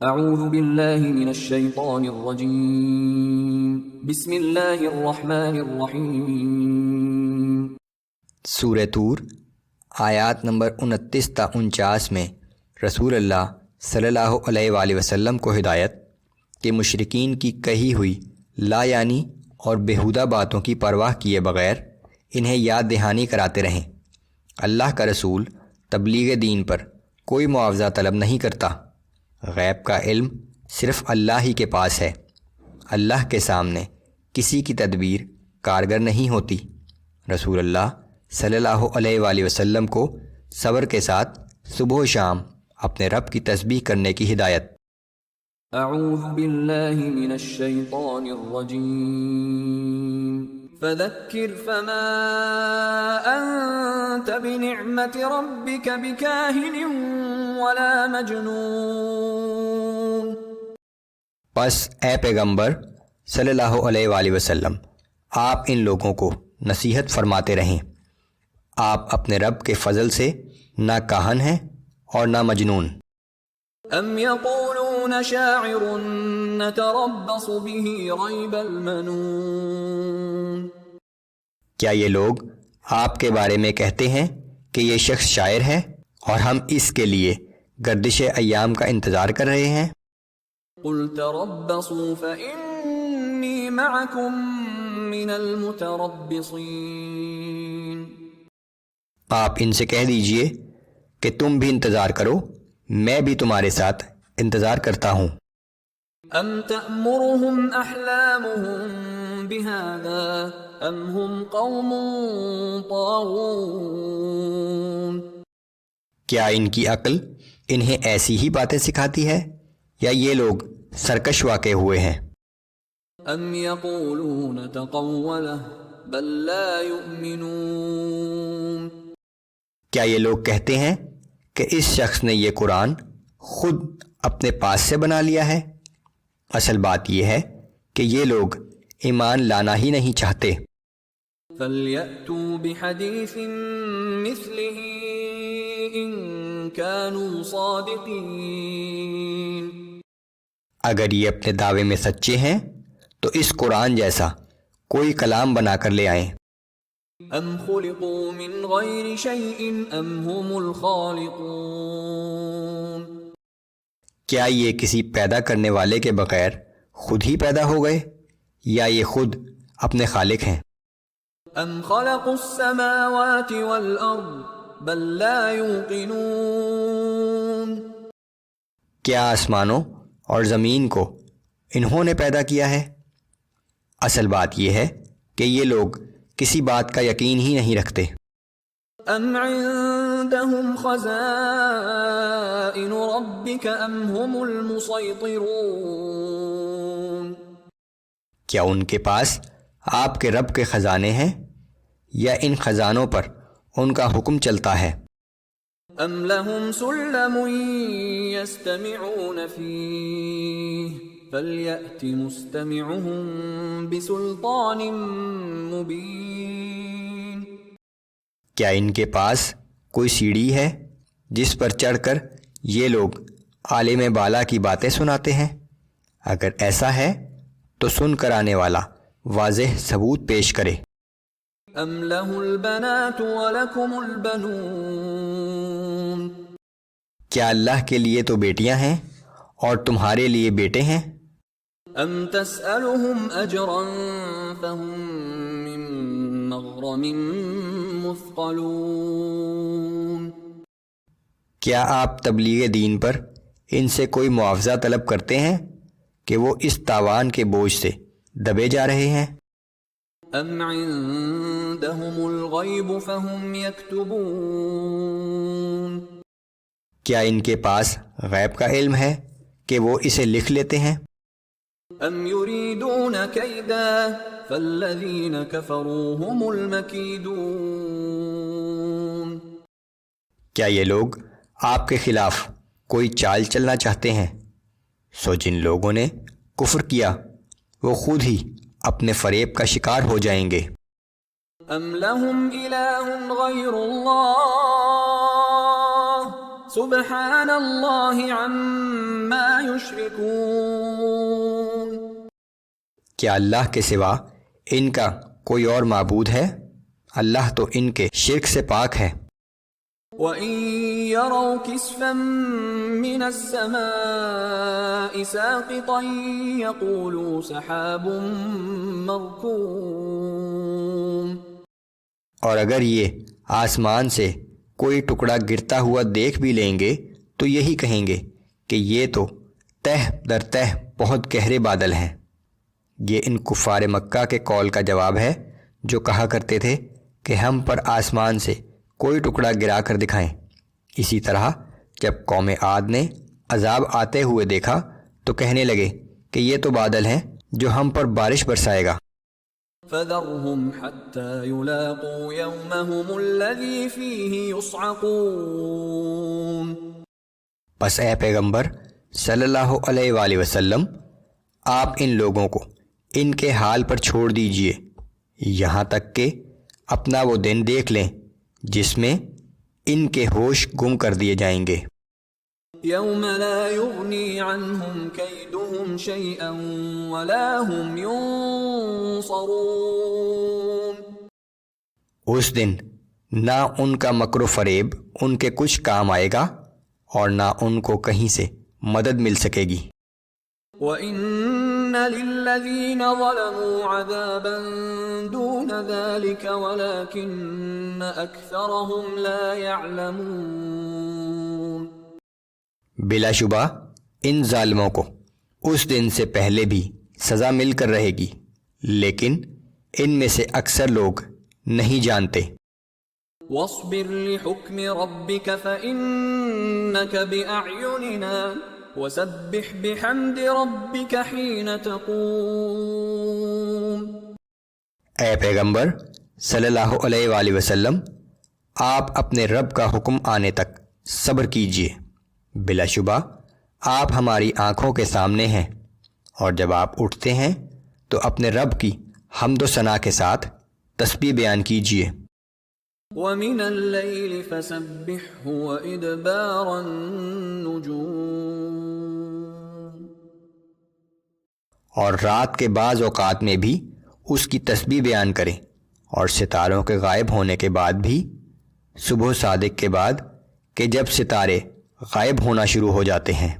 اعوذ باللہ من الشیطان الرجیم بسم اللہ الرحمن الرحیم۔ سورہ طور آیات نمبر 29 تا 49 میں رسول اللہ صلی اللہ علیہ وآلہ وسلم کو ہدایت کہ مشرکین کی کہی ہوئی لا یعنی اور بیہودہ باتوں کی پرواہ کیے بغیر انہیں یاد دہانی کراتے رہیں۔ اللہ کا رسول تبلیغ دین پر کوئی معاوضہ طلب نہیں کرتا۔ غیب کا علم صرف اللہ ہی کے پاس ہے۔ اللہ کے سامنے کسی کی تدبیر کارگر نہیں ہوتی۔ رسول اللہ صلی اللہ علیہ وآلہ وسلم کو صبر کے ساتھ صبح و شام اپنے رب کی تسبیح کرنے کی ہدایت۔ اعوذ باللہ من الشیطان الرجیم فذکر فما انت بنعمت ربک بکاہن ولا مجنون۔ پس اے پیغمبر صلی اللہ علیہ وآلہ وسلم آپ ان لوگوں کو نصیحت فرماتے رہیں، آپ اپنے رب کے فضل سے نہ کاہن ہیں اور نہ مجنون۔ ام یقولون شاعر نتربص به ریب المنون۔ کیا یہ لوگ آپ کے بارے میں کہتے ہیں کہ یہ شخص شاعر ہے اور ہم اس کے لیے گردش ایام کا انتظار کر رہے ہیں؟ قل تربصوا فإنی معکم من المتربصین۔ آپ ان سے کہہ دیجئے کہ تم بھی انتظار کرو، میں بھی تمہارے ساتھ انتظار کرتا ہوں۔ ام تأمرهم احلامهم بهذا ام هم قوم طاغون۔ کیا ان کی عقل انہیں ایسی ہی باتیں سکھاتی ہے یا یہ لوگ سرکش واقع ہوئے ہیں؟ ام یقولون تقولہ بل لا یؤمنون۔ کیا یہ لوگ کہتے ہیں کہ اس شخص نے یہ قرآن خود اپنے پاس سے بنا لیا ہے؟ اصل بات یہ ہے کہ یہ لوگ ایمان لانا ہی نہیں چاہتے۔ فَلْيَأْتُوا بِحَدِيثٍ مِثْلِهِ إِن كَانُوا صَادِقِينَ۔ اگر یہ اپنے دعوے میں سچے ہیں تو اس قرآن جیسا کوئی کلام بنا کر لے آئیں۔ ام خلقوا من غیر شیء ام هم الخالقون۔ کیا یہ کسی پیدا کرنے والے کے بغیر خود ہی پیدا ہو گئے یا یہ خود اپنے خالق ہیں؟ ام خلقوا السماوات والارض بل لا یوقنون۔ کیا آسمانوں اور زمین کو انہوں نے پیدا کیا ہے؟ اصل بات یہ ہے کہ یہ لوگ کسی بات کا یقین ہی نہیں رکھتے۔ ام عندهم خزائن ربک ام هم المسیطرون۔ کیا ان کے پاس آپ کے رب کے خزانے ہیں یا ان خزانوں پر ان کا حکم چلتا ہے؟ ام لهم سلم يستمعون فيه فلیأت مستمعهم بسلطان مبین۔ کیا ان کے پاس کوئی سیڑھی ہے جس پر چڑھ کر یہ لوگ عالم بالا کی باتیں سناتے ہیں؟ اگر ایسا ہے تو سن کر آنے والا واضح ثبوت پیش کرے۔ ام له البنات ولکم البنون۔ کیا اللہ کے لیے تو بیٹیاں ہیں اور تمہارے لیے بیٹے ہیں؟ ام تسألهم اجرا فهم من مغرم مثقلون۔ کیا آپ تبلیغ دین پر ان سے کوئی معاوضہ طلب کرتے ہیں کہ وہ اس تاوان کے بوجھ سے دبے جا رہے ہیں؟ ام عندهم الغیب فهم یکتبون۔ کیا ان کے پاس غیب کا علم ہے کہ وہ اسے لکھ لیتے ہیں؟ ام یریدون کیدا فالذین کفروا هم المکیدون۔ کیا یہ لوگ آپ کے خلاف کوئی چال چلنا چاہتے ہیں؟ سو جن لوگوں نے کفر کیا وہ خود ہی اپنے فریب کا شکار ہو جائیں گے۔ ام لهم الہ غیر اللہ سبحان اللہ عما یشرکون. کیا اللہ کے سوا ان کا کوئی اور معبود ہے؟ اللہ تو ان کے شرک سے پاک ہے. وَإِن يَرَوْا كِسْفًا مِّنَ السَّمَاءِ سَاقِطًا يَقُولُوا سَحَابٌ مَّرْكُومٌ. اور اگر یہ آسمان سے کوئی ٹکڑا گرتا ہوا دیکھ بھی لیں گے تو یہی کہیں گے کہ یہ تو تہ در تہ بہت گہرے بادل ہیں. یہ ان کفار مکہ کے قول کا جواب ہے جو کہا کرتے تھے کہ ہم پر آسمان سے کوئی ٹکڑا گرا کر دکھائیں. اسی طرح جب قوم عاد نے عذاب آتے ہوئے دیکھا تو کہنے لگے کہ یہ تو بادل ہیں جو ہم پر بارش برسائے گا. فَذَرْهُمْ حَتَّى يُلَاقُوا يَوْمَهُمُ الَّذِي فِيهِ يُصْعَقُونَ. پس اے پیغمبر صلی اللہ علیہ وآلہ وسلم آپ ان لوگوں کو ان کے حال پر چھوڑ دیجئے یہاں تک کہ اپنا وہ دن دیکھ لیں جس میں ان کے ہوش گم کر دیے جائیں گے. يَوْمَ لَا يُغْنِي عَنْهُمْ كَيْدُهُمْ شَيْئًا وَلَا هُمْ يُنصَرُونَ. اس دن نہ ان کا مکر و فریب ان کے کچھ کام آئے گا اور نہ ان کو کہیں سے مدد مل سکے گی. وَإِنَّ لِلَّذِينَ ظَلَمُوا عَذَابًا دُونَ ذَلِكَ وَلَكِنَّ أَكْثَرَهُمْ لَا يَعْلَمُونَ. بلا شبہ ان ظالموں کو اس دن سے پہلے بھی سزا مل کر رہے گی لیکن ان میں سے اکثر لوگ نہیں جانتے. وَاصْبِرْ لِحُكْمِ رَبِّكَ فَإِنَّكَ بِأَعْيُنِنَا وَسَبِّحْ بِحَمْدِ رَبِّكَ حِينَ تَقُومُ. اے پیغمبر صلی اللہ علیہ وآلہ وسلم آپ اپنے رب کا حکم آنے تک صبر کیجئے. بلا شبہ آپ ہماری آنکھوں کے سامنے ہیں اور جب آپ اٹھتے ہیں تو اپنے رب کی حمد و ثنا کے ساتھ تسبیح بیان کیجئے. وَمِنَ اللَّيْلِ فَسَبِّحْهُ وَإِدْبَارَ النُّجُومِ. اور رات کے بعض اوقات میں بھی اس کی تسبیح بیان کریں اور ستاروں کے غائب ہونے کے بعد بھی صبح صادق کے بعد کہ جب ستارے غائب ہونا شروع ہو جاتے ہیں.